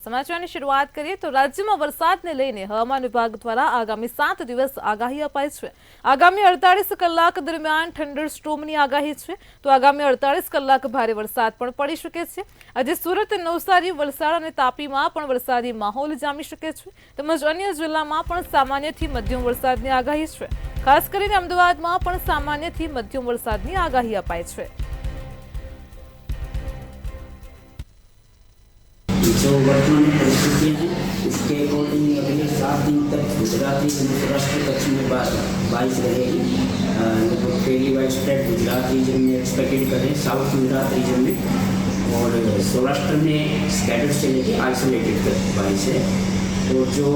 સમાચારની શરૂઆત કરીએ તો રાજ્યમાં વરસાદને લઈને હવામાન વિભાગ દ્વારા આગામી 7 દિવસ આગાહી અપાઈ છે। આગામી 48 કલાક દરમિયાન થંડરસ્ટોર્મની આગાહી છે તો આગામી 48 કલાક ભારે વરસાદ પણ પડી શકે છે। આજે સુરત, નવસારી, વલસાડ અને તાપીમાં પણ વરસાદી માહોલ જામી શકે છે તેમજ અન્ય જિલ્લામાં પણ સામાન્યથી મધ્યમ વરસાદની આગાહી છે। ખાસ કરીને અમદાવાદમાં પણ સામાન્યથી મધ્યમ વરસાદની આગાહી અપાઈ છે। जो वर्तमान परिस्थितियाँ हैं उसके अकॉर्डिंग अगले 7 दिन तक गुजराती सौराष्ट्र कच्छ में बारिश रहेगी। लगभग पहली वाइड स्प्रेड गुजरात रीजन में एक्सपेक्टेड करें, साउथ गुजरात रीजन में और सौराष्ट्र में स्कैटर्ड से लेकर आइसोलेटेड तक बारिश है। तो जो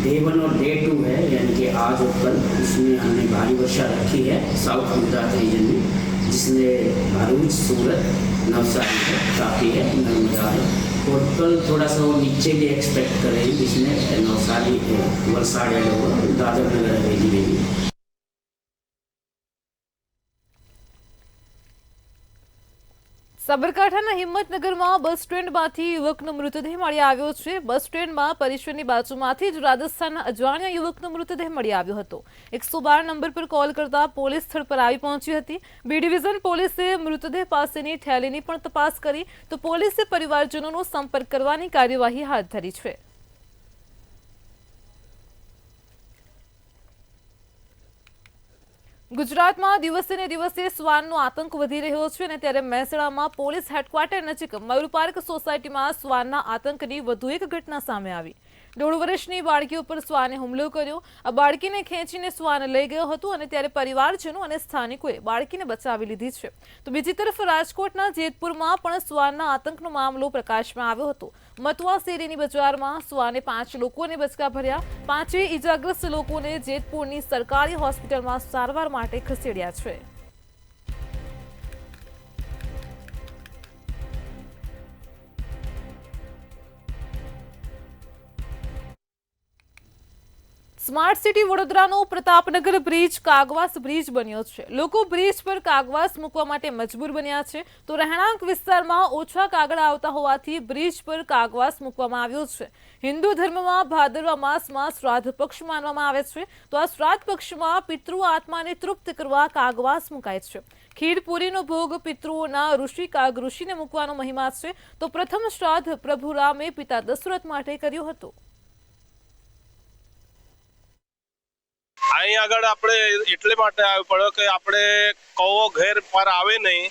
डे 1 और डे 2 है यानी कि आज और कल, उसमें हमने भारी वर्षा रखी है साउथ गुजरात रीजन में, जिसमें भरूच, सूरत, नवसारी है, तापी है, नर्मदा है और कल थोड़ा सा वो नीचे भी एक्सपेक्ट करें, जिसमें नवसारी, वलसाड़, दादर नगर हवेली में भी। સાબરકાંઠાના હિંમતનગરમાં બસ સ્ટેન્ડમાંથી યુવકનો મૃતદેહ મળી આવ્યો છે। બસ સ્ટેન્ડમાં પરિસરની બાજુમાંથી જ રાજસ્થાનના અજાણ્યા યુવકનો મૃતદેહ મળી આવ્યો હતો। 112 નંબર પર કોલ કરતા પોલીસ સ્થળ પર આવી પહોંચી હતી। બી ડિવિઝન પોલીસે મૃતદેહ પાસેની થેલીની પણ તપાસ કરી તો પોલીસે પરિવારજનોનો સંપર્ક કરવાની કાર્યવાહી હાથ ધરી છે। ગુજરાતમાં દિવસે ને દિવસે શ્વાનનો આતંક વધી રહ્યો છે અને ત્યારે મહેસાણામાં પોલીસ હેડક્વાર્ટર નજીક મયુર પાર્ક સોસાયટીમાં શ્વાનના આતંકની વધુ એક ઘટના સામે આવી। 1.5 વર્ષની બાળકી ઉપર શ્વાને હુમલો કર્યો। આ બાળકીને ખેંચીને શ્વાન લઈ ગયો હતો અને ત્યારે પરિવારજનો અને સ્થાનિકોએ બાળકીને બચાવી લીધી છે। તો બીજી તરફ રાજકોટના જેતપુરમાં પણ શ્વાનના આતંકનો મામલો પ્રકાશમાં આવ્યો હતો। મતવા શેરીની બજારમાં શ્વાને 5 લોકોને બચકા ભર્યા। 5 ઈજાગ્રસ્ત લોકોને જેતપુરની સરકારી હોસ્પિટલમાં સારવાર માટે ખસેડ્યા છે। સ્માર્ટ સિટી વડોદરાનો પ્રતાપનગર બ્રિજ કાગવાસ બ્રિજ બન્યો છે। લોકો બ્રિજ પર કાગવાસ મૂકવા માટે મજબૂર બન્યા છે તો રહેણાંક વિસ્તારમાં ઓછા કાગળ આવતા હોવાથી બ્રિજ પર કાગવાસ મૂકવામાં આવ્યો છે। હિન્દુ ધર્મમાં ભાદરવા માસમાં શ્રાદ્ધ પક્ષ માનવામાં આવે છે તો આ શ્રાદ્ધ પક્ષમાં પિતૃ આત્માને તૃપ્ત કરવા કાગવાસ મુકાય છે। ખીરપુરીનો ભોગ પિતૃઓના ઋષિને મૂકવાનો મહિમા છે તો પ્રથમ શ્રાદ્ધ પ્રભુ રામે પિતા દશરથ માટે કર્યું હતું। અહીં આગળ આપણે એટલે માટે આવ્યું પડ્યો કે આપણે કૌવો ઘેર પર આવે નહીં,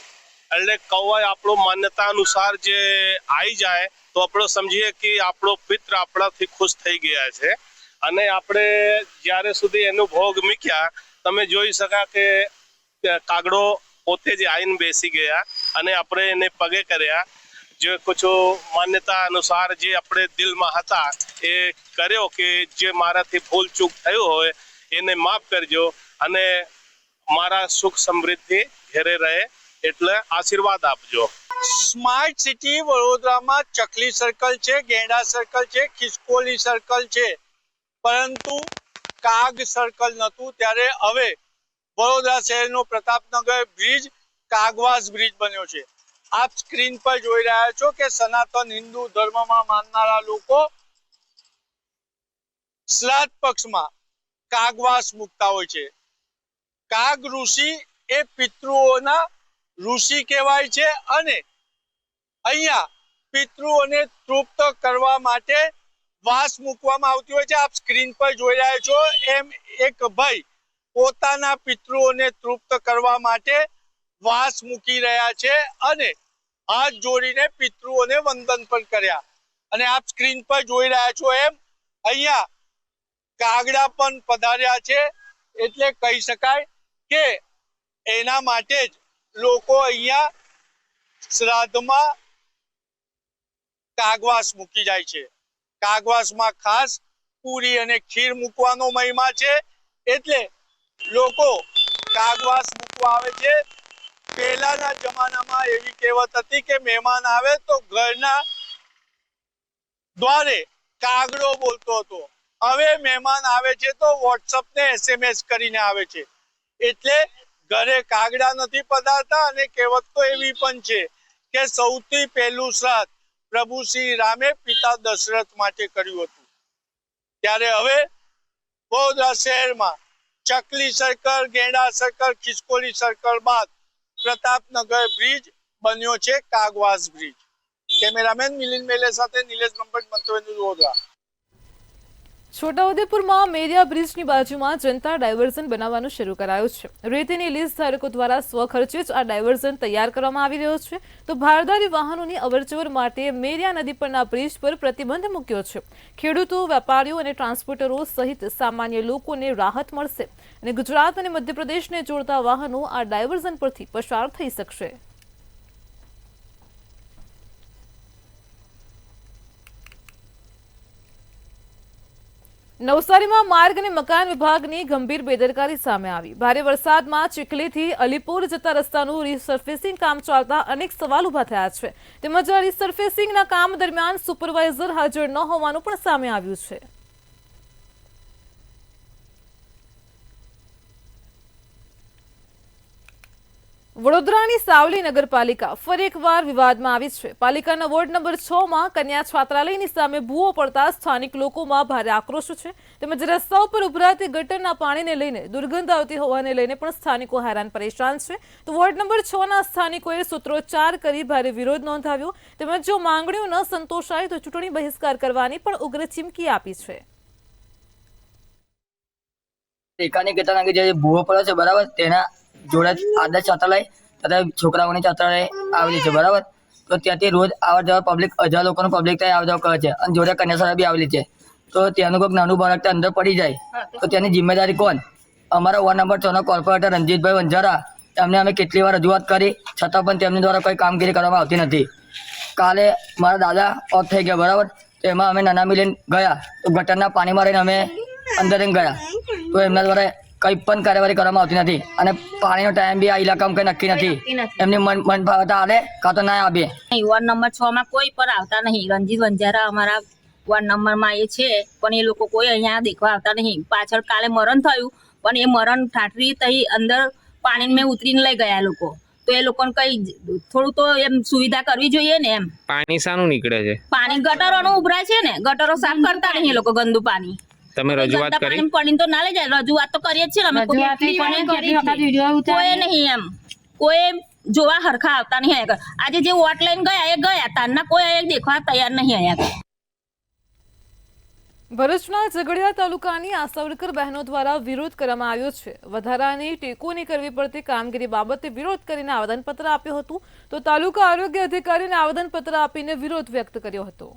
એટલે કૌવા આપણો માન્યતા અનુસાર જે આવી જાય તો આપણે સમજીએ કે આપણો પિત્ર આપણાથી ખુશ થઈ ગયા છે। અને આપણે જ્યારે સુધી એનો ભોગ મૂક્યા તમે જોઈ શકા કે કાગડો પોતે જ આવીને બેસી ગયા અને આપણે એને પગે કર્યા। જે કુછ માન્યતા અનુસાર જે આપણે દિલમાં હતા એ કર્યો કે જે મારાથી ભૂલ ચૂક થયું હોય એને માફ કરજો અને મારા સુખ સમૃદ્ધિ ઘેરે રહે એટલે આશીર્વાદ આપજો। સ્માર્ટ સિટી વડોદરામાં ચકલી સર્કલ છે, ગેંડા સર્કલ છે, ખિસકોલી સર્કલ છે, પરંતુ કાગ સર્કલ નહોતું। ત્યારે હવે વડોદરા શહેરનો પ્રતાપનગર બ્રિજ કાગવાસ બ્રિજ બન્યો છે। આપ સ્ક્રીન પર જોઈ રહ્યા છો કે સનાતન હિન્દુ ધર્મમાં માનનારા લોકો શ્રાદ્ધ પક્ષમાં કાગવાસ મુકતા હોય છે। કાગ ઋષિ એ પિતૃઓના ઋષિ કહેવાય છે અને અહીંયા પિતૃઓને તૃપ્ત કરવા માટે વાસ મૂકવામાં આવતી હોય છે। આપ સ્ક્રીન પર જોઈ રહ્યા છો એમ એક ભાઈ પોતાના પિતૃઓને તૃપ્ત કરવા માટે વાસ મૂકી રહ્યા છે અને હાથ જોડીને પિતૃઓને વંદન પણ કર્યા। અને આપ સ્ક્રીન પર જોઈ રહ્યા છો એમ અહીંયા કાગડા પણ પધાર્યા છે, એટલે કહી શકાય કે એના માટે જ લોકો અહીંયા શ્રાદ્ધમાં કાગવાસ મૂકી જાય છે। કાગવાસમાં ખાસ પૂરી અને ખીર મૂકવાનો મહિમા છે, એટલે લોકો કાગવાસ મૂકવા આવે છે। પહેલાના જમાનામાં એવી કહેવત હતી કે મહેમાન આવે તો ઘરના દ્વારે કાગડો બોલતો હતો। હવે મહેમાન આવે છે તો વોટ્સઅપ ને SMS કરીને આવે છે, એટલે ઘરે કાગડા નથી પધારતા। અને કહેવત તો એવી પણ છે કે સૌથી પહેલું શ્રાદ્ધ પ્રભુ શ્રી રામે પિતા દશરથ માટે કર્યું હતું. ત્યારે હવે વડોદરા શહેરમાં ચકલી સર્કલ, ગેંડા સર્કલ, ખિસકોલી સર્કલ બાદ પ્રતાપનગર બ્રિજ બન્યો છે કાગવાસ બ્રિજ. કેમેરામેન મિલિંદ મેલે સાથે નિલેશ બ્રહ્મભટ્ટ, મંતવ્ય ન્યૂઝ, વડોદરા. છોટાઉદેપુરમાં મેરિયા બ્રિજની બાજુમાં જનતા ડાયવર્ઝન બનાવવાનું શરૂ કરાયું છે. રેતીની લીઝ ધારકો દ્વારા સ્વખર્ચે જ આ ડાયવર્ઝન તૈયાર કરવામાં આવી રહ્યો છે. તો ભારદારી વાહનોની અવરજવર માટે મેરિયા નદી પરના બ્રિજ પર પ્રતિબંધ મૂક્યો છે. ખેડૂતો, વેપારીઓ અને ટ્રાન્સપોર્ટરો સહિત સામાન્ય લોકોને રાહત મળશે અને ગુજરાત અને મધ્યપ્રદેશને જોડતા વાહનો આ ડાયવર્ઝન પરથી પસાર થઈ શકશે. નવસારીમાં માર્ગ અને મકાન વિભાગની ગંભીર બેદરકારી સામે આવી. ભારે વરસાદમાં ચીખલીથી અલીપુર જતા રસ્તાનું રીસર્ફેસિંગ કામ ચાલતા અનેક સવાલ ઉભા થયા છે. તેમજ આ રીસર્ફેસિંગના કામ દરમિયાન સુપરવાઇઝર હાજર ન હોવાનું પણ સામે આવ્યું છે. વડોદરાની સાવલી નગરપાલિકા ફરી એકવાર વિવાદમાં આવી છે. પાલિકાના વોર્ડ નંબર 6 માં કન્યા છાત્રાલયની સામે ભૂવો પડતા સ્થાનિક લોકોમાં ભારે આક્રોશ છે. તેમજ રસ્તા ઉપર ઉભરાતી ગટરના પાણીને લઈને દુર્ગંધ આવતી હોવાને લઈને પણ સ્થાનિકો હેરાન પરેશાન છે. તો વોર્ડ નંબર 6 ના સ્થાનિકોએ સૂત્રોચ્ચાર કરી ભારે વિરોધ નોંધાવ્યો. તેમજ જો માંગણીઓ ન સંતોષાય તો ચૂંટણી બહિષ્કાર કરવાની પણ ઉગ્ર ચીમકી આપી છે. એકાની ગટરના જે ભૂવો પડ્યો છે બરાબર, તેના જોડે આદર્શ છાત્રાલય તથા છોકરાઓની છાત્રાલય આવેલી છે બરાબર. તો ત્યાંથી રોજ આવર જવર પબ્લિક 1000 લોકોનું પબ્લિક ત્યાં આવર જવર કરે છે અને જોડે કન્યાશાળા બી આવેલી છે. તો ત્યાંનું કોઈક નાનું બાળક અંદર પડી જાય તો તેની જિમ્મેદારી કોણ? અમારા વોર્ડ નંબર 6 ના કોર્પોરેટર રણજીતભાઈ વંજારા, એમને અમે કેટલી વાર રજૂઆત કરી છતાં પણ તેમની દ્વારા કોઈ કામગીરી કરવામાં આવતી નથી. કાલે મારા દાદા ઓફ થઈ ગયા બરાબર, તો એમાં અમે નાના મિલીને ગયા તો ગટરના પાણીમાં રહીને અમે અંદર ગયા તો એમના દ્વારા કઈ પણ કાર્યવાહી કરવામાં આવતી નથી અને પાણીનો ટાઈમ બી આ ઇલાકામાં કઈ નક્કી નથી. એમની મન ભાવતા આવે કાં તો ના આવે. વોર્ડ નંબર 6 માં કોઈ પણ આવતા નહીં. રણજીત વંજારા અમારા વોર્ડ નંબરમાં એ છે પણ એ લોકો કોઈ અહીંયા દેખવા આવતા નહીં. પાછળ કાલે મરણ થયું પણ એ મરણ ઠાઠરી તઈ અંદર પાણી મેં ઉતરીને લઈ ગયા લોકો. તો એ લોકોને કઈ થોડું તો એમ સુવિધા કરવી જોઈએ ને. એમ પાણી શાનું નીકળે છે? પાણી ગટરોનું ઉભરાય છે ને, ગટરો સાફ કરતા નહીં એ લોકો. ગંદુ પાણી તમે રજૂઆત કરી? પાણી તો ના લઈ જાય. રજૂઆત તો કરીએ જ છે અમે. કોઈ નહીં એમ, કોઈ જોવા હરખા આવતા નહીં. આજે જે વોટ લઈને ગયા એ ગયા, તારના કોઈ દેખવા તૈયાર નહીં અહીંયા. ભરૂચના ઝઘડિયા તાલુકાની આસાવરકર બહેનો દ્વારા વિરોધ કરવામાં આવ્યો છે. વધારાની ટેકોની કરવી પડતી કામગીરી બાબતે વિરોધ કરીને આવેદનપત્ર આપ્યું હતું. તો તાલુકા આરોગ્ય અધિકારીને આવેદનપત્ર આપીને વિરોધ વ્યક્ત કર્યો હતો.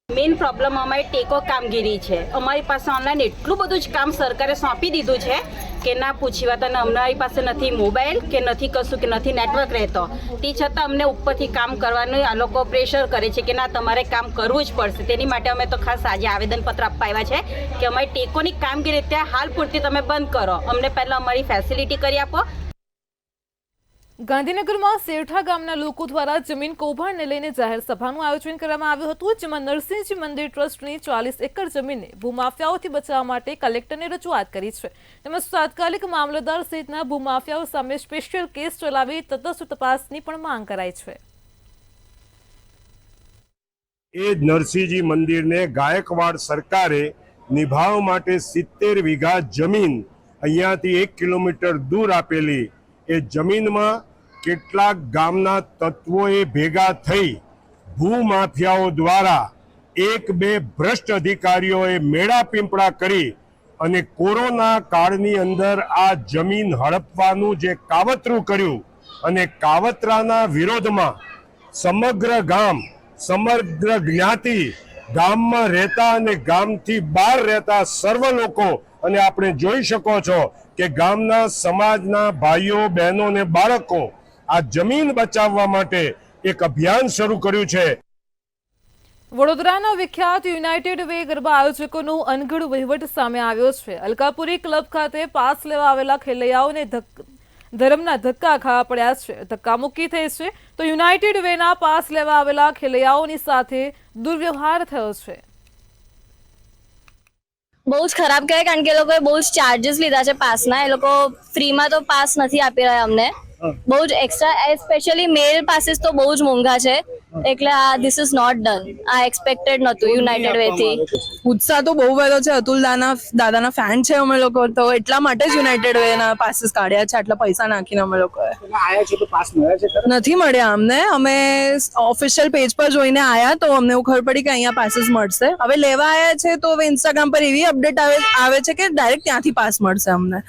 મેઇન પ્રોબ્લેમ અમારી ટેકો કામગીરી છે. અમારી પાસે ઓનલાઈન એટલું બધું જ કામ સરકારે સોંપી દીધું છે કે ના પૂછી વાત. અને અમારી પાસે નથી મોબાઈલ કે નથી કશું, કે નથી નેટવર્ક રહેતો. તે છતાં અમને ઉપરથી કામ કરવાનું આ લોકો પ્રેશર કરે છે કે ના તમારે કામ કરવું જ પડશે. તેની માટે અમે તો ખાસ આજે આવેદનપત્ર આપવા આવ્યા છે કે અમારી ટેકોની કામગીરી ત્યાં હાલ પૂરતી તમે બંધ કરો. અમને પહેલાં અમારી ફેસિલિટી કરી આપો. ગાંધીનગરમાં સેવઠા ગામના લોકો દ્વારા જમીન કૌભાંડને લઈને જાહેર સભાનું આયોજન કરવામાં આવ્યું હતું. જેમાં નરસિંહજી મંદિર ટ્રસ્ટની 40 એકર જમીનને ભૂમાફિયાઓથી બચાવવા માટે કલેક્ટરને રજૂઆત કરી છે. તેમજ તાત્કાલિક મામલતદાર સહિતના ભૂમાફિયાઓ સામે સ્પેશિયલ કેસ ચલાવી તટસ્થ તપાસની પણ માંગ કરાઈ છે. એ નરસિંહજી મંદિરને ગાયકવાડ સરકારે નિભાવવા માટે 70 વીઘા જમીન અહીંયાથી 1 કિલોમીટર દૂર આપેલી. એ જમીનમાં કેટલાક ગામના તત્વોએ ભેગા થઈ ભૂમાફિયાઓ દ્વારા 1-2 ભ્રષ્ટ અધિકારીઓએ મેળા પીંપળા કરી અને કોરોના કાળની અંદર આ જમીન હડપવાનું જે કાવતરું કર્યું અને કાવતરાના વિરોધમાં સમગ્ર ગામ, સમગ્ર જ્ઞાતિ, ગામમાં રહેતા અને ગામથી બહાર રહેતા સર્વ લોકો, અને આપણે જોઈ શકો છો કે ગામના સમાજના ભાઈઓ, બહેનો અને બાળકો આ જમીન બચાવવા માટે એક અભિયાન શરૂ કર્યું છે. વડોદરાના વિખ્યાત યુનાઇટેડ વે ગરબા આયોજકોનો અનગઢ વહીવટ સામે આવ્યો છે. અલકાપુરી ક્લબ ખાતે પાસ લેવા આવેલા ખેલૈયાઓને ધર્મના ધક્કા ખાવા પડ્યા છે. ધક્કામુક્કી થઈ છે. તો યુનાઇટેડ વેના પાસ લેવા આવેલા ખેલૈયાઓની સાથે દુર્વ્યવહાર થયો છે. બહુ જ ખરાબ કહેવાય કારણ કે એ લોકોએ બહુ જ ચાર્જીસ લીધા છે પાસના. એ લોકો ફ્રીમાં તો પાસ નથી આપી રહ્યા અમને. બહુ જ એક્સ્ટ્રા સ્પેશિયલી મેલ પાસીસ તો બહુ જ મોંઘા છે એટલે આ ધીસ ઇઝ નોટ ડન. આ એક્સપેક્ટેડ નહોતું યુનાઇટેડ વે થી. ઉત્સાહ તો બહુ બધો છે. અતુલ દાદાના ફેન છે અમે લોકો, તો એટલા માટે જ યુનાઇટેડ વે ના પાસીસ કાઢ્યા છે આટલા પૈસા નાખીને અમે લોકોએ. નથી મળ્યા અમને. અમે ઓફિશિયલ પેજ પર જોઈને આયા તો અમને એવું ખબર પડી કે અહીંયા પાસીસ મળશે. હવે લેવા આવ્યા છે તો હવે ઇન્સ્ટાગ્રામ પર એવી અપડેટ આવે છે કે ડાયરેક્ટ ત્યાંથી પાસ મળશે અમને.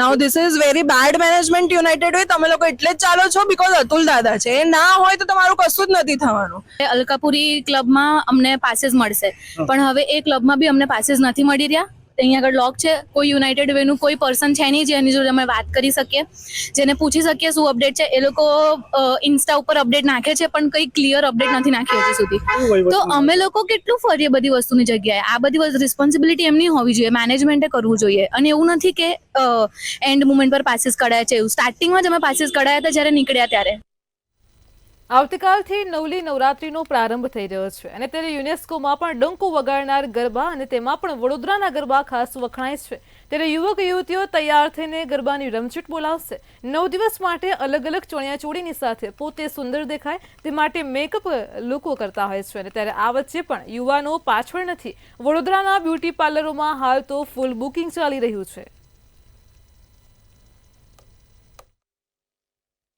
Now this is very bad management United Way. તમે લોકો એટલે જ ચાલો છો બીકોઝ અતુલ દાદા છે. એ ના હોય તો તમારું કશું જ નથી થવાનું. અલકાપુરી ક્લબમાં અમને પાસીસ મળશે પણ હવે એ ક્લબમાં બી અમને પાસીસ નથી મળી રહ્યા. અહીંયા આગળ લોક છે. કોઈ યુનાઇટેડ વે નું કોઈ પર્સન છે નહીં જેની જોડે અમે વાત કરી શકીએ, જેને પૂછી શકીએ શું અપડેટ છે. એ લોકો ઇન્સ્ટા ઉપર અપડેટ નાખે છે પણ કઈ ક્લિયર અપડેટ નથી નાખી હજી સુધી. તો અમે લોકો કેટલું ફરીએ બધી વસ્તુની જગ્યાએ. આ બધી રિસ્પોન્સિબિલિટી એમની હોવી જોઈએ, મેનેજમેન્ટે કરવું જોઈએ. અને એવું નથી કે એન્ડ મુમેન્ટ પર પાસીસ કઢાયા છે. એવું સ્ટાર્ટિંગમાં જ અમે પાસીસ કઢાયા હતા જ્યારે નીકળ્યા ત્યારે. આવતીકાલથી નવલી નવરાત્રીનો પ્રારંભ થઈ રહ્યો છે અને ત્યારે યુનેસ્કોમાં પણ ડંકો વગાડનાર ગરબા અને તેમાં પણ વડોદરાના ગરબા ખાસ વખણાય છે. ત્યારે યુવક યુવતીઓ તૈયાર થઈને ગરબાની રમઝટ બોલાવશે. 9 દિવસ માટે અલગ અલગ ચણિયાચોળીની સાથે પોતે સુંદર દેખાય તે માટે મેકઅપ લોકો કરતા હોય છે. અને ત્યારે આ વચ્ચે પણ યુવાનો પાછળ નથી. વડોદરાના બ્યુટી પાર્લરોમાં હાલ તો ફૂલ બુકિંગ ચાલી રહ્યું છે.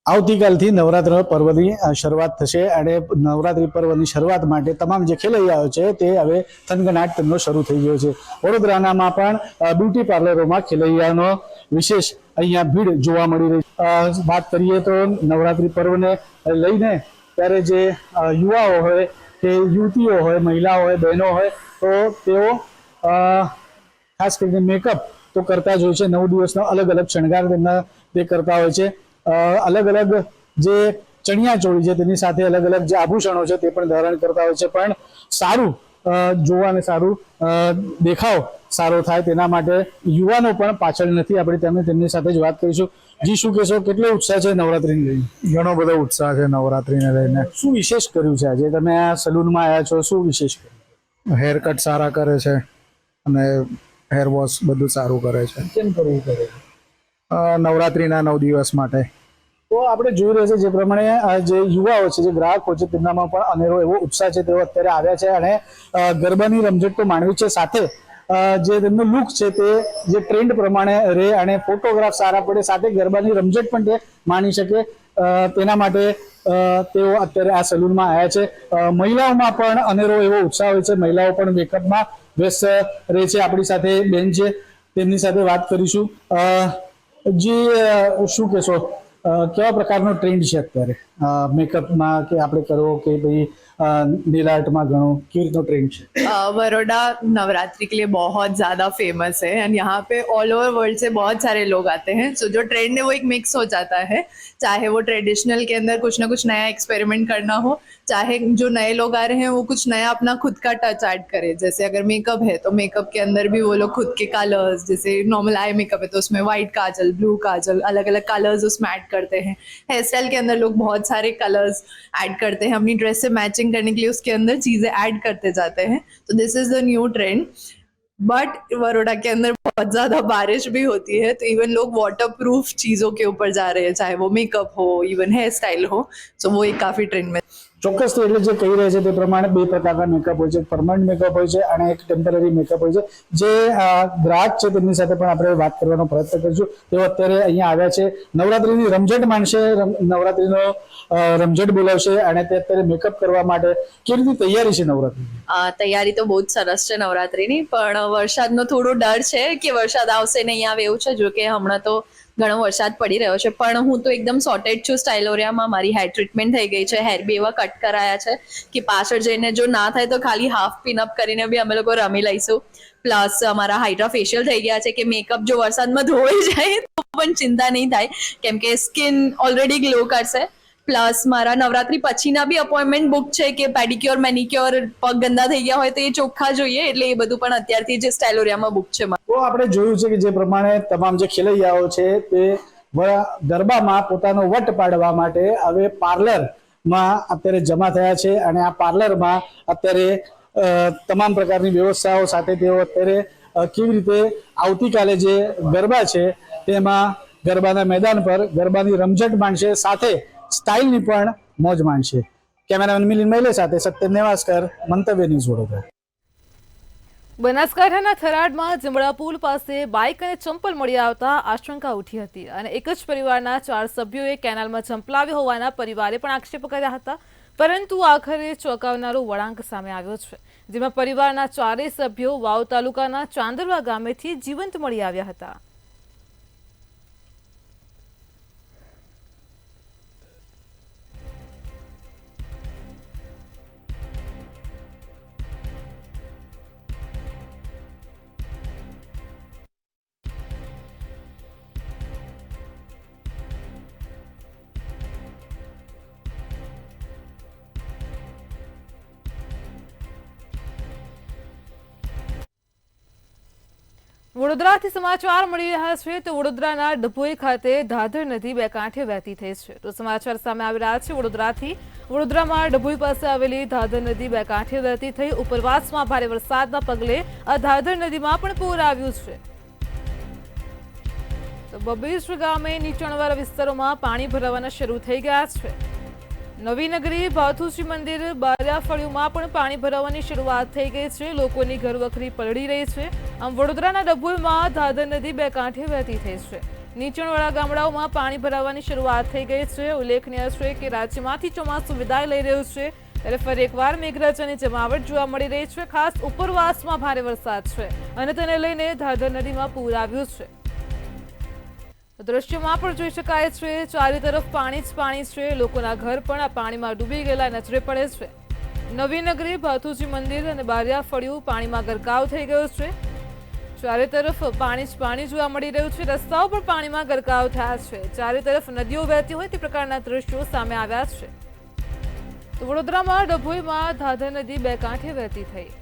આવતીકાલથી નવરાત્રિ પર્વની શરૂઆત થશે અને નવરાત્રિ પર્વની શરૂઆત માટે તમામ જે ખેલૈયાઓ છે તે હવે થનગનાટ તેમનો શરૂ થઈ ગયો છે. વડોદરાનામાં પણ બ્યુટી પાર્લરોમાં ખેલૈયાનો વિશેષ અહીંયા ભીડ જોવા મળી રહી છે. વાત કરીએ તો નવરાત્રિ પર્વને લઈને ત્યારે જે યુવાઓ હોય કે યુવતીઓ હોય, મહિલાઓ હોય, બહેનો હોય તો તેઓ ખાસ કરીને મેકઅપ તો કરતા જ હોય છે. 9 દિવસનો અલગ અલગ શણગાર તેમના તે કરતા હોય છે. અલગ અલગ જે ચણિયાચોળી છે તેની સાથે અલગ અલગ જે આભૂષણો છે તે પણ ધારણ કરતા હોય છે. પણ સારું જોવાને સારું દેખાવ સારો થાય તેના માટે યુવાનો પણ પાછળ નથી. આપણે તેમની સાથે જ વાત કરીશું. જી, શું કહેશો? કેટલો ઉત્સાહ છે નવરાત્રીને લઈને? ઘણો બધો ઉત્સાહ છે નવરાત્રીને લઈને. શું વિશેષ કર્યું છે આજે? તમે આ સલૂનમાં આવ્યા છો, શું વિશેષ કર્યું? હેર કટ સારા કરે છે અને હેર વોશ બધું સારું કરે છે. કેમ કરવું પડે? નવરાત્રીના 9 દિવસ માટે. તો આપણે જોઈ રહ્યા છે જે પ્રમાણે જે યુવાઓ છે, જે ગ્રાહકો છે, તેમનામાં પણ અનેરો એવો ઉત્સાહ છે. તેઓ અત્યારે આવ્યા છે અને ગરબાની રમઝટ તો માણવી છે, સાથે જે તેમનો લુક છે તે જે ટ્રેન્ડ પ્રમાણે રહે અને ફોટોગ્રાફ સારા પડે, સાથે ગરબાની રમઝટ પણ તે માણી શકે તેના માટે તેઓ અત્યારે આ સલૂનમાં આવ્યા છે. મહિલાઓમાં પણ અનેરો એવો ઉત્સાહ હોય છે. મહિલાઓ પણ મેકઅપમાં વ્યસ્ત રહે છે. આપણી સાથે બેન છે, તેમની સાથે વાત કરીશું. જી, શું કહેશો? કેવા પ્રકારનો ટ્રેન્ડ છે અત્યારે મેકઅપમાં કે આપણે કરવો કે भाई नील आर्ट में घणो की रीतनो ट्रेंड है? बड़ौदा नवरात्रि के लिए बहुत ज़्यादा फेमस है एंड यहाँ पे ऑल ओवर वर्ल्ड से बहुत सारे लोग आते हैं. सो जो ट्रेंड है वो एक मिक्स हो जाता है, चाहे वो ट्रेडिशनल के अंदर कुछ ना कुछ नया एक्सपेरिमेंट करना हो, चाहे जो नए लोग आ रहे हैं वो कुछ नया अपना खुद का टच ऐड करे. जैसे अगर मेकअप है तो मेकअप के अंदर भी वो लोग खुद के कलर्स, जैसे नॉर्मल आई मेकअप है तो उसमें वाइट काजल, ब्लू काजल, अलग अलग कलर्स उसमें ऐड करते हैं. हेयर स्टाइल के अंदर लोग बहुत सारे कलर्स ऐड करते हैं, अपनी ड्रेस से मैचिंग करने के लिए उसके अंदर चीज़ें ऐड करते जाते हैं. तो this is the new trend. But Baroda के अंदर बहुत ज़्यादा बारिश भी होती है तो इवन लोग वाटर प्रूफ चीज़ों के ऊपर जा रहे हैं, चाहे वो मेकअप हो, इवन हेयर स्टाइल हो. सो वो एक काफ़ी ट्रेंड में. ચોક્કસ તો એટલે જે કહી રહ્યા છે તે પ્રમાણે બે પ્રકારના મેકઅપ હોય છે, એક પરમનન્ટ મેકઅપ હોય છે અને એક ટેમ્પરરી મેકઅપ હોય છે. જે ગ્રાહક છે તેમની સાથે પણ આપણે વાત કરવાનો પ્રયત્ન કરીશું. તેઓ અત્યારે અહીંયા આવ્યા છે, નવરાત્રીની રમઝટ માણશે, નવરાત્રીનો રમઝટ બોલાવશે અને તે અત્યારે મેકઅપ કરવા માટે કેવી રીતે તૈયારી છે નવરાત્રીની? તૈયારી તો બહુ જ સરસ છે નવરાત્રીની, પણ વરસાદનો થોડો ડર છે કે વરસાદ આવશે નહીં આવે એવું છે. જો કે હમણાં તો ઘણો વરસાદ પડી રહ્યો છે, પણ હું તો એકદમ સોર્ટેડ છું. સ્ટાઇલોરિયામાં મારી હેર ટ્રીટમેન્ટ થઈ ગઈ છે, હેર બી એવા કટ કરાયા છે કે પાછળ જઈને જો ના થાય તો ખાલી હાફ પિનઅપ કરીને બી અમે લોકો રમી લઈશું. પ્લસ અમારા હાઇડ્રા ફેશિયલ થઈ ગયા છે કે મેકઅપ જો વરસાદમાં ધોઈ જાય તો પણ ચિંતા નહીં થાય કેમ કે સ્કિન ઓલરેડી ગ્લો કરશે. પ્લસ મારા નવરાત્રી પછીના બી અપોઇન્ટમેન્ટ બુક છે કે પેડિક્યોર, મેનિક્યોર, પગ ગંદા થઈ ગયા હોય તો એ ચોખ્ખા જોઈએ, એટલે એ બધું પણ અત્યારથી જે સ્ટાઇલોરિયામાં બુક છે. તો આપણે જોયું છે કે જે પ્રમાણે તમામ જે ખેલૈયાઓ છે તે ગરબામાં પોતાનો વટ પાડવા માટે હવે પાર્લરમાં અત્યારે જમા થયા છે અને આ પાર્લરમાં અત્યારે તમામ પ્રકારની વ્યવસ્થાઓ સાથે તેઓ અત્યારે કેવી રીતે આવતીકાલે જે ગરબા છે તેમાં ગરબાના મેદાન પર ગરબાની રમઝટ માણશે, સાથે સ્ટાઇલની પણ મોજ માણશે. કેમેરામેન મિલિંદ મૈલે સાથે સત્યમ નેવાસકર, મંતવ્ય ન્યૂઝ વડોદરા. બનાસકાંઠાના થરાદમાં જમણા પુલ પાસે બાઇક અને ચંપલ મળી આવતા આશંકા ઉઠી હતી અને એક જ પરિવારના 4 સભ્યોએ કેનાલમાં ઝંપલાવ્યો હોવાના પરિવારે પણ આક્ષેપ કર્યા હતા. પરંતુ આખરે ચોંકાવનારો વળાંક સામે આવ્યો છે, જેમાં પરિવારના 4 સભ્યો વાવ તાલુકાના ચાંદરવા ગામેથી જીવંત મળી આવ્યા હતા. વડોદરાથી સમાચાર મળી રહ્યા છે તો વડોદરાના ડભોઈ ખાતે ધાધર નદી બે કાંઠે વહેતી થઈ છે. તો સમાચાર સામે આવી રહ્યા છે વડોદરાથી. વડોદરામાં ડભોઈ પાસે આવેલી ધાધર નદી બે કાંઠે વહેતી થઈ. ઉપરવાસમાં ભારે વરસાદના પગલે આ ધાધર નદીમાં પણ પૂર આવ્યું છે. તો બબેશ્વર ગામે નીચાણવાળા વિસ્તારોમાં પાણી ભરાવાના શરૂ થઈ ગયા છે. નવીનગરી ભાથુજી મંદિર બારિયાફળિયુમાં પણ પાણી ભરાવાની શરૂઆત થઈ ગઈ છે. લોકોની ઘરવખરી પલળી રહી છે. આમ વડોદરાના ડભોઈમાં ધાધર નદી બે કાંઠે વહેતી થઈ છે. નીચાણવાળા ગામડાઓમાં પાણી ભરાવાની શરૂઆત થઈ ગઈ છે. ઉલ્લેખનીય છે કે રાજ્યમાંથી ચોમાસું વિદાય લઈ રહ્યું છે, ત્યારે ફરી એકવાર મેઘરાજાની જમાવટ જોવા મળી રહી છે. ખાસ ઉપરવાસમાં ભારે વરસાદ છે અને તેને લઈને ધાધર નદીમાં પૂર આવ્યું છે. દ્રશ્યમાં પણ જોઈ શકાય છે ચારે તરફ પાણી જ પાણી છે. લોકોના ઘર પણ આ પાણીમાં ડૂબી ગયેલા નજરે પડે છે. નવીનગરી ભાથુજી મંદિર અને બારિયાફળિયું પાણીમાં ગરકાવ થઈ ગયું છે. ચારે તરફ પાણી જ પાણી જોવા મળી રહ્યું છે. રસ્તાઓ પણ પાણીમાં ગરકાવ થયા છે. ચારે તરફ નદીઓ વહેતી હોય તે પ્રકારના દ્રશ્યો સામે આવ્યા છે. તો વડોદરામાં ડભોઈમાં ધાધર નદી બે કાંઠે વહેતી થઈ.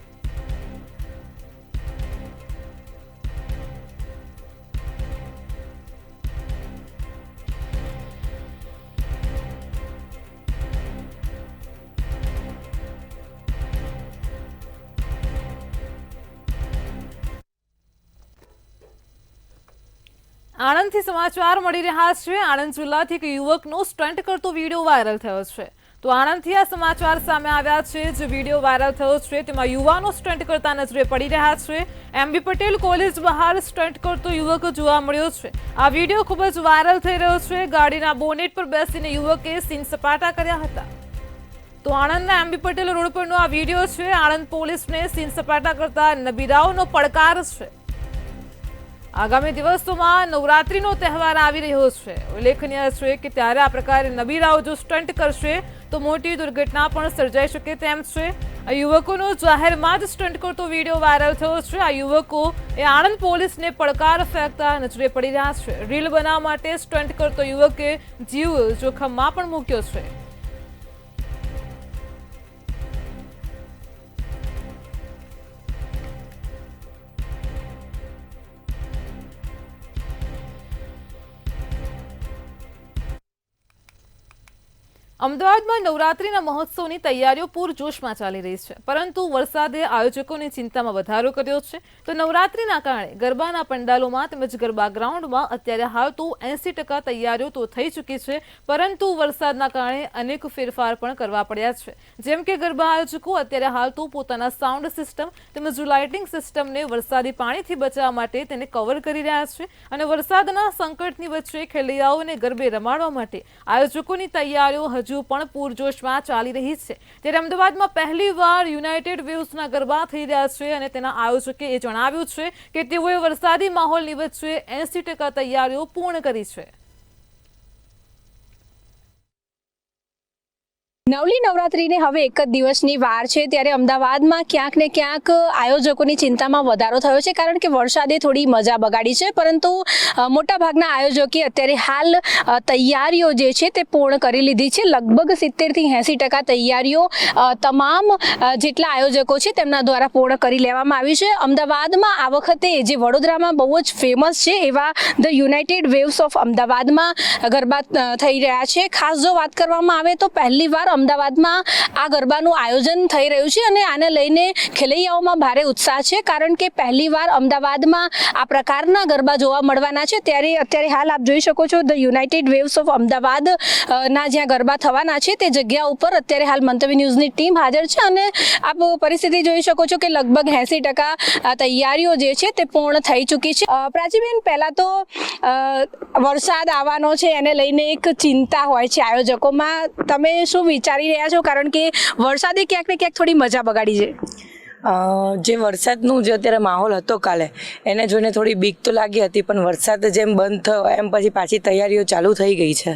આણંદથી સમાચાર મળી રહ્યા છે. આણંદ જિલ્લાથી એક યુવકનો સ્ટન્ટ કરતો વિડીયો વાયરલ થયો છે. તો આણંદથી આ સમાચાર સામે આવ્યા છે. જે વિડીયો વાયરલ થયો છે તેમાં યુવાનો સ્ટન્ટ કરતા નજરે પડી રહ્યા છે. MB પટેલ કોલેજ બહાર સ્ટન્ટ કરતો યુવક જોવા મળ્યો છે. આ વિડીયો ખૂબ જ વાયરલ થઈ રહ્યો છે. ગાડીના બોનેટ પર બેસીને યુવકે સીન સપાટા કર્યા હતા. તો આણંદના MB પટેલ રોડ પરનો આ વિડીયો છે. આણંદ પોલીસને સીન સપાટા કરતા નબીરાઓનો પડકાર છે. આગામી દિવસોમાં નવરાત્રીનો તહેવાર આવી રહ્યો છે. ઉલ્લેખનીય છે કે ત્યારે આ પ્રકારે નબીરાઓ જો સ્ટન્ટ કરશે તો મોટી દુર્ઘટના પણ સર્જાઈ શકે તેમ છે. આ યુવકોનો જાહેરમાં જ સ્ટન્ટ કરતો વિડીયો વાયરલ થયો છે. આ યુવકો એ આણંદ પોલીસને પડકાર ફેંકતા નજરે પડી રહ્યા છે. રીલ બનાવવા માટે સ્ટન્ટ કરતો યુવકે જીવ જોખમમાં પણ મૂક્યો છે. અમદાવાદમાં નવરાત્રીના મહોત્સવની તૈયારીઓ પૂરજોશમાં ચાલી રહી છે, પરંતુ વરસાદે આયોજકોની ચિંતામાં વધારો કર્યો છે. તો નવરાત્રીના કારણે ગરબાના પંડાલોમાં તેમજ ગરબા ગ્રાઉન્ડમાં અત્યારે હાલ તો 80% તૈયારીઓ તો થઈ ચૂકી છે, પરંતુ વરસાદના કારણે અનેક ફેરફાર પણ કરવા પડ્યા છે. જેમ કે ગરબા આયોજકો અત્યારે હાલ તો પોતાના સાઉન્ડ સિસ્ટમ તેમજ લાઇટિંગ સિસ્ટમને વરસાદી પાણીથી બચાવવા માટે તેને કવર કરી રહ્યા છે અને વરસાદના સંકટની વચ્ચે ખેલૈયાઓને ગરબે રમાડવા માટે આયોજકોની તૈયારીઓ હજુ પણ પૂરજોશમાં ચાલી રહી છે. ત્યારે અમદાવાદમાં પહેલીવાર યુનાઇટેડ વેવ્સના ગરબા થઈ રહ્યા છે અને તેના આયોજકે એ જણાવ્યું છે કે તેઓએ વરસાદી માહોલની વચ્ચે 80% તૈયારીઓ પૂર્ણ કરી છે. નવલી નવરાત્રીને હવે એક જ દિવસની વાર છે, ત્યારે અમદાવાદમાં ક્યાંક ને ક્યાંક આયોજકોની ચિંતામાં વધારો થયો છે, કારણ કે વરસાદે થોડી મજા બગાડી છે. પરંતુ મોટાભાગના આયોજકે અત્યારે હાલ તૈયારીઓ જે છે તે પૂર્ણ કરી લીધી છે. લગભગ 70થી 80% તૈયારીઓ તમામ જેટલા આયોજકો છે તેમના દ્વારા પૂર્ણ કરી લેવામાં આવી છે. અમદાવાદમાં આ વખતે જે વડોદરામાં બહુ જ ફેમસ છે એવા ધ યુનાઇટેડ વેવ્સ ઓફ અમદાવાદમાં ગરબા થઈ રહ્યા છે. ખાસ જો વાત કરવામાં આવે તો પહેલીવાર અમદાવાદમાં આ ગરબાનું આયોજન થઈ રહ્યું છે અને આને લઈને ખેલૈયાઓમાં ભારે ઉત્સાહ છે, કારણ કે પહેલીવાર અમદાવાદમાં આ પ્રકારના ગરબા જોવા મળવાના છે. ત્યારે અત્યારે હાલ આપ જોઈ શકો છો the United waves of Ahmedabad ના જ્યાં ગરબા થવાના છે તે જગ્યા ઉપર અત્યારે હાલ મંતવ્ય ન્યૂઝની ટીમ હાજર છે અને આપ પરિસ્થિતિ જોઈ શકો છો કે લગભગ 80% તૈયારીઓ જે છે તે પૂર્ણ થઈ ચૂકી છે. પ્રાચીબેન, પહેલાં તો વરસાદ આવવાનો છે એને લઈને એક ચિંતા હોય છે આયોજકોમાં. તમે શું વિચારી રહ્યા છો, કારણ કે વરસાદે ક્યાંક ને ક્યાંક થોડી મજા બગાડી છે? જે વરસાદનું જે અત્યારે માહોલ હતો કાલે એને જોઈને થોડી બીક તો લાગી હતી, પણ વરસાદ જેમ બંધ થયો એમ પછી પાછી તૈયારીઓ ચાલુ થઈ ગઈ છે.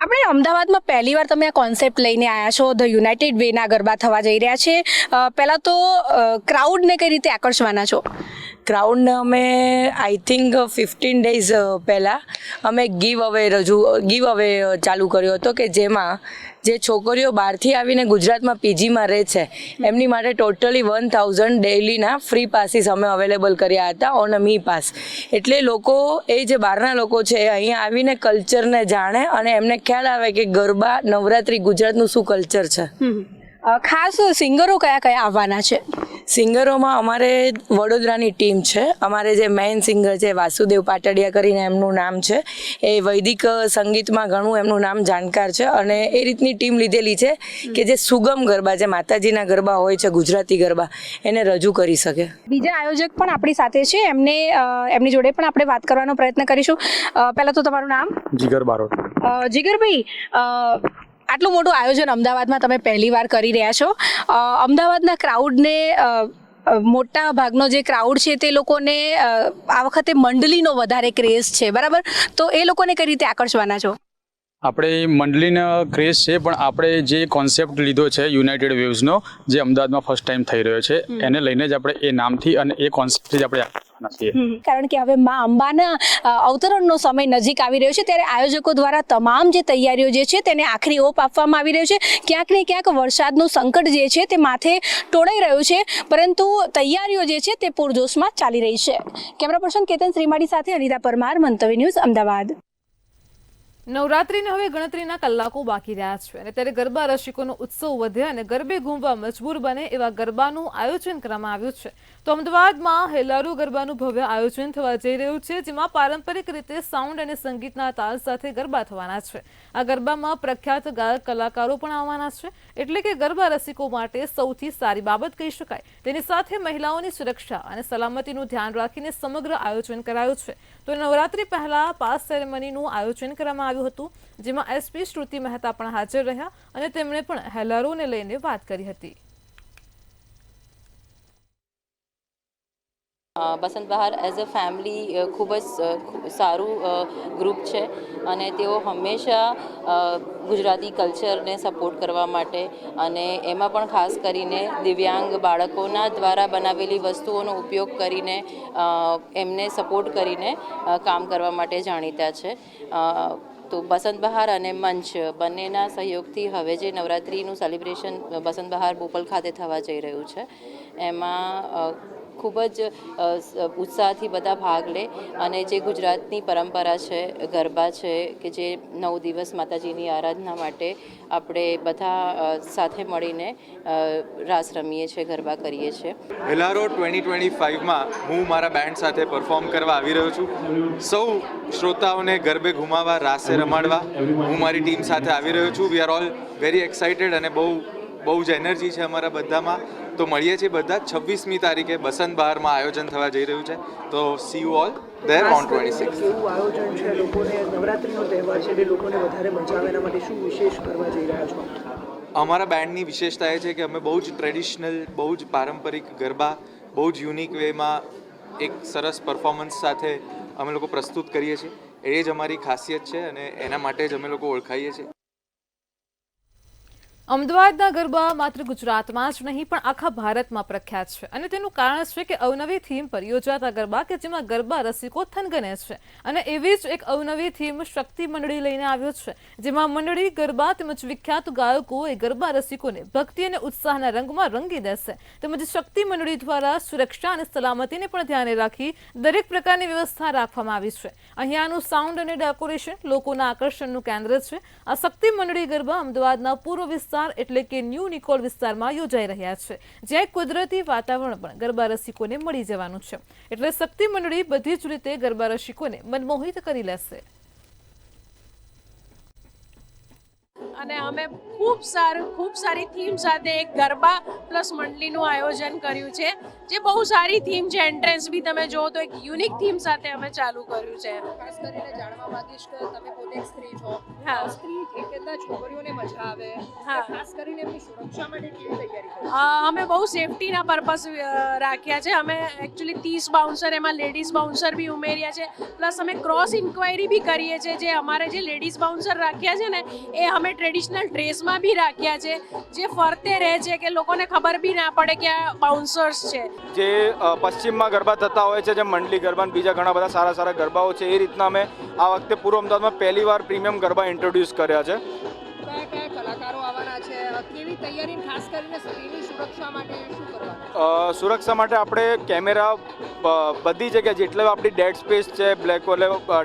આપણે અમદાવાદમાં પહેલીવાર તમે આ કોન્સેપ્ટ લઈને આવ્યા છો, ધ યુનાઇટેડ વેના ગરબા થવા જઈ રહ્યા છે. પહેલાં તો ક્રાઉડને કઈ રીતે આકર્ષવાના છો? ક્રાઉડને અમે આઈ થિંક 15 ડેઝ પહેલાં અમે ગીવ અવે ચાલુ કર્યો હતો કે જેમાં જે છોકરીઓ બહારથી આવીને ગુજરાતમાં પીજીમાં રહે છે એમની માટે ટોટલી 1000 ડેઇલીના ફ્રી પાસીસ અમે અવેલેબલ કર્યા હતા ઓન અ મી પાસ. એટલે લોકો એ જે બહારના લોકો છે અહીંયા આવીને કલ્ચરને જાણે અને એમને ખ્યાલ આવે કે ગરબા નવરાત્રિ ગુજરાતનું શું કલ્ચર છે. ખાસ સિંગરો કયા કયા આવવાના છે? સિંગરોમાં અમારે વડોદરાની ટીમ છે. અમારે જે મેઇન સિંગર છે વાસુદેવ પાટડિયા કરીને એમનું નામ છે, એ વૈદિક સંગીતમાં ઘણું એમનું નામ જાણકાર છે અને એ રીતની ટીમ લીધેલી છે કે જે સુગમ ગરબા, જે માતાજીના ગરબા હોય છે ગુજરાતી ગરબા, એને રજૂ કરી શકે. બીજા આયોજક પણ આપણી સાથે છે, એમની જોડે પણ આપણે વાત કરવાનો પ્રયત્ન કરીશું. પહેલાં તો તમારું નામ? જીગર બારોટ. જીગરભાઈ, આટલું મોટું આયોજન અમદાવાદમાં તમે પહેલીવાર કરી રહ્યા છો. અમદાવાદના ક્રાઉડને મોટા ભાગનો જે ક્રાઉડ છે તે લોકોને આ વખતે મંડલીનો વધારે ક્રેઝ છે, બરાબર? તો એ લોકોને કઈ રીતે આકર્ષવાના છો? આપણે મંડલીનો ક્રેઝ છે, પણ આપણે જે કોન્સેપ્ટ લીધો છે યુનાઇટેડ વેવ્સનો, જે અમદાવાદમાં ફર્સ્ટ ટાઈમ થઈ રહ્યો છે, એને લઈને જ આપણે એ નામથી અને એ કોન્સેપ્ટથી જ આપણે આપવાના છીએ. કારણ કે હવે મા અંબાના અવતરણનો સમય નજીક આવી રહ્યો છે, ત્યારે આયોજકો દ્વારા તમામ જે તૈયારીઓ જે છે તેને આખરી ઓપ આપવામાં આવી રહ્યો છે. ક્યાંક ને ક્યાંક વરસાદનું સંકટ જે છે તે માથે ટોળાઈ રહ્યું છે, પરંતુ તૈયારીઓ જે છે તે પૂરજોશમાં ચાલી રહી છે. કેમેરા પર્સન કેતન શ્રીમાળી સાથે અનિતા પરમાર, મંતવ્ય ન્યૂઝ, અમદાવાદ. નવરાત્રીને હવે ગણતરીના કલાકો બાકી રહ્યા છે અને ત્યારે ગરબા રસિકોનો ઉત્સવ વધે અને ગરબે ઘૂમવા મજબૂર બને એવા ગરબાનું આયોજન કરવામાં આવ્યું છે. તો અમદાવાદમાં હેલારુ ગરબાનું ભવ્ય આયોજન થવા જઈ રહ્યું છે, જેમાં પારંપરિક રીતે સાઉન્ડ અને સંગીતના તાલ સાથે ગરબા થવાના છે. આ ગરબામાં પ્રખ્યાત ગાયક કલાકારો પણ આવવાના છે, એટલે કે ગરબા રસિકો માટે સૌથી સારી બાબત કહી શકાય. તેની સાથે મહિલાઓની સુરક્ષા અને સલામતીનું ધ્યાન રાખીને સમગ્ર આયોજન કરાયું છે. તો નવરાત્રી પહેલા પાસ સેરેમનીનું આયોજન કરવામાં આવ્યું હતું, જેમાં એસપી શ્રુતિ મહેતા પણ હાજર રહ્યા અને તેમણે પણ હેલારોને લઈને વાત કરી હતી. બસંત બહાર એઝ અ ફેમિલી ખૂબ જ સારું ગ્રુપ છે અને તેઓ હંમેશા ગુજરાતી કલ્ચરને સપોર્ટ કરવા માટે અને એમાં પણ ખાસ કરીને દિવ્યાંગ બાળકોના દ્વારા બનાવેલી વસ્તુઓનો ઉપયોગ કરીને એમને સપોર્ટ કરીને કામ કરવા માટે જાણીતા છે. તો બસંત બહાર અને મંચ બંનેના સહયોગથી હવે જે નવરાત્રિનું સેલિબ્રેશન બસંત બહાર બોપલ ખાતે થવા જઈ રહ્યું છે, એમાં ખૂબ જ ઉત્સાહથી બધા ભાગ લે અને જે ગુજરાતની પરંપરા છે, ગરબા છે, કે જે 9 દિવસ માતાજીની આરાધના માટે આપણે બધા સાથે મળીને રાસ રમીએ છીએ, ગરબા કરીએ છીએ. હેલારો 2025માં હું મારા બેન્ડ સાથે પરફોર્મ કરવા આવી રહ્યો છું. સૌ શ્રોતાઓને ગરબે ઘુમાવવા, રાસે રમાડવા હું મારી ટીમ સાથે આવી રહ્યો છું. We are all very excited અને બહુ જ એનર્જી છે અમારા બધામાં. તો મળીએ છીએ બધા 26મી તારીખે બસંત બહારમાં આયોજન થવા જઈ રહ્યું છે. તો C you all there on 26. એવું આયોજન છે, લોકોને નવરાત્રીનો તહેવાર છે એટલે લોકોને વધારે મજા આવે એના માટે શું વિશેષ કરવા જઈ રહ્યા છો? અમારા બેન્ડની વિશેષતા એ છે કે અમે બહુ જ ટ્રેડિશનલ, બહુ જ પારંપરિક ગરબા બહુ જ યુનિક વેમાં એક સરસ પરફોર્મન્સ સાથે અમે લોકો પ્રસ્તુત કરીએ છીએ. એ જ અમારી ખાસિયત છે અને એના માટે જ અમે લોકો ઓળખાઈએ છીએ. અમદાવાદના ગરબા માત્ર ગુજરાતમાં જ નહીં પણ આખા ભારતમાં પ્રખ્યાત છે અને તેનું કારણ છે કે અવનવી થીમ પર યોજાતા ગરબા કે જેમાં ગરબા રસિકો થનગને છે. અને એવી જ એક અવનવી થીમ શક્તિ મંડળી લઈને આવ્યો છે, જેમાં મંડળી ગરબા તેમજ વિખ્યાત ગાયકો એ ગરબા રસિકોને ભક્તિ અને ઉત્સાહના રંગમાં રંગી દેશે. તેમજ શક્તિ મંડળી દ્વારા સુરક્ષા અને સલામતીને પણ ધ્યાને રાખી દરેક પ્રકારની વ્યવસ્થા રાખવામાં આવી છે. અહીંયાનું સાઉન્ડ અને ડેકોરેશન લોકોના આકર્ષણનું કેન્દ્ર છે. આ શક્તિ મંડળી ગરબા અમદાવાદના પૂર્વ વિસ્તાર વિસ્તાર એટલે કે ન્યૂ નિકોલ વિસ્તારમાં યોજાઈ રહ્યા છે, જ્યાં કુદરતી વાતાવરણ પણ ગરબા રસિકોને મળી જવાનું છે, એટલે શક્તિ મંડળી બધી જ રીતે ગરબા રસિકોને મનમોહિત કરી લેશે. અને અમે ખૂબ સારી થીમ સાથે એક ગરબા પ્લસ મંડળીનું આયોજન કર્યું છે, જે બહુ સારી થીમ છે. એન્ટ્રન્સ બી તમે જો તો એક યુનિક થીમ સાથે અમે ચાલુ કર્યું છે. ખાસ કરીને જાણવા માંગીશ કે તમે પોતે એક સ્ત્રી છો. હા. સ્ત્રી એકંદર છોકરીઓને મજા આવે. હા. ખાસ કરીને એમની સુરક્ષા માટે કેવી તૈયારી કરી? અમે બહુ સેફટીના પર્પસ રાખ્યા છે. અમે એકચ્યુઅલી 30 બાઉન્સર, એમાં લેડીઝ બાઉન્સર બી ઉમેર્યા છે. પ્લસ અમે ક્રોસ ઇન્ક્વાયરી બી કરીએ છીએ. જે અમારે જે લેડીઝ બાઉન્સર રાખ્યા છે ને, એ અમે ટ્રેડિશનલ ડ્રેસમાં બી રાખ્યા છે, જે ફરતે રહે છે કે લોકોને ખબર બી ના પડે કે આ બાઉન્સર્સ છે. જે પશ્ચિમમાં ગરબા થતા હોય છે, જે મંડલી ગરબા અને બીજા ઘણા બધા સારા ગરબાઓ છે, એ રીતના અમે આ વખતે પૂર્વ અમદાવાદમાં પહેલી વાર પ્રીમિયમ ગરબા ઇન્ટ્રોડ્યુસ કર્યા છે. કયા કલાકારો આવવાના છે? કેવી તૈયારી, ખાસ કરીને સ્ત્રીની સુરક્ષા માટે શું કરવાનું? સુરક્ષા માટે આપણે કેમેરા બધી જગ્યાએ જેટલા આપણી ડેડ સ્પેસ છે, બ્લેક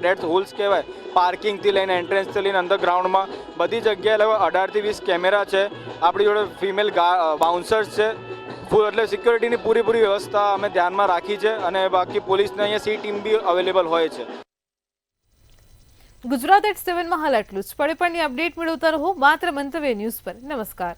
ડેડ હોલ્સ કહેવાય, પાર્કિંગથી લઈને એન્ટ્રન્સથી લઈને અંડરગ્રાઉન્ડમાં બધી જગ્યાએ લગભગ 18 થી 20 કેમેરા છે. આપણી જોડે ફિમેલ બાઉન્સર્સ છે. એટલે સિક્યોરિટીની પૂરેપૂરી વ્યવસ્થા અમે ધ્યાનમાં રાખી છે, અને બાકી પોલીસની અહીંયા સી ટીમ બી અવેલેબલ હોય છે. ગુજરાત@7 માં હાલ આટલું જ. પડે પડની અપડેટ મેળવતા રહો માત્ર મંતવ્ય ન્યૂઝ પર. નમસ્કાર.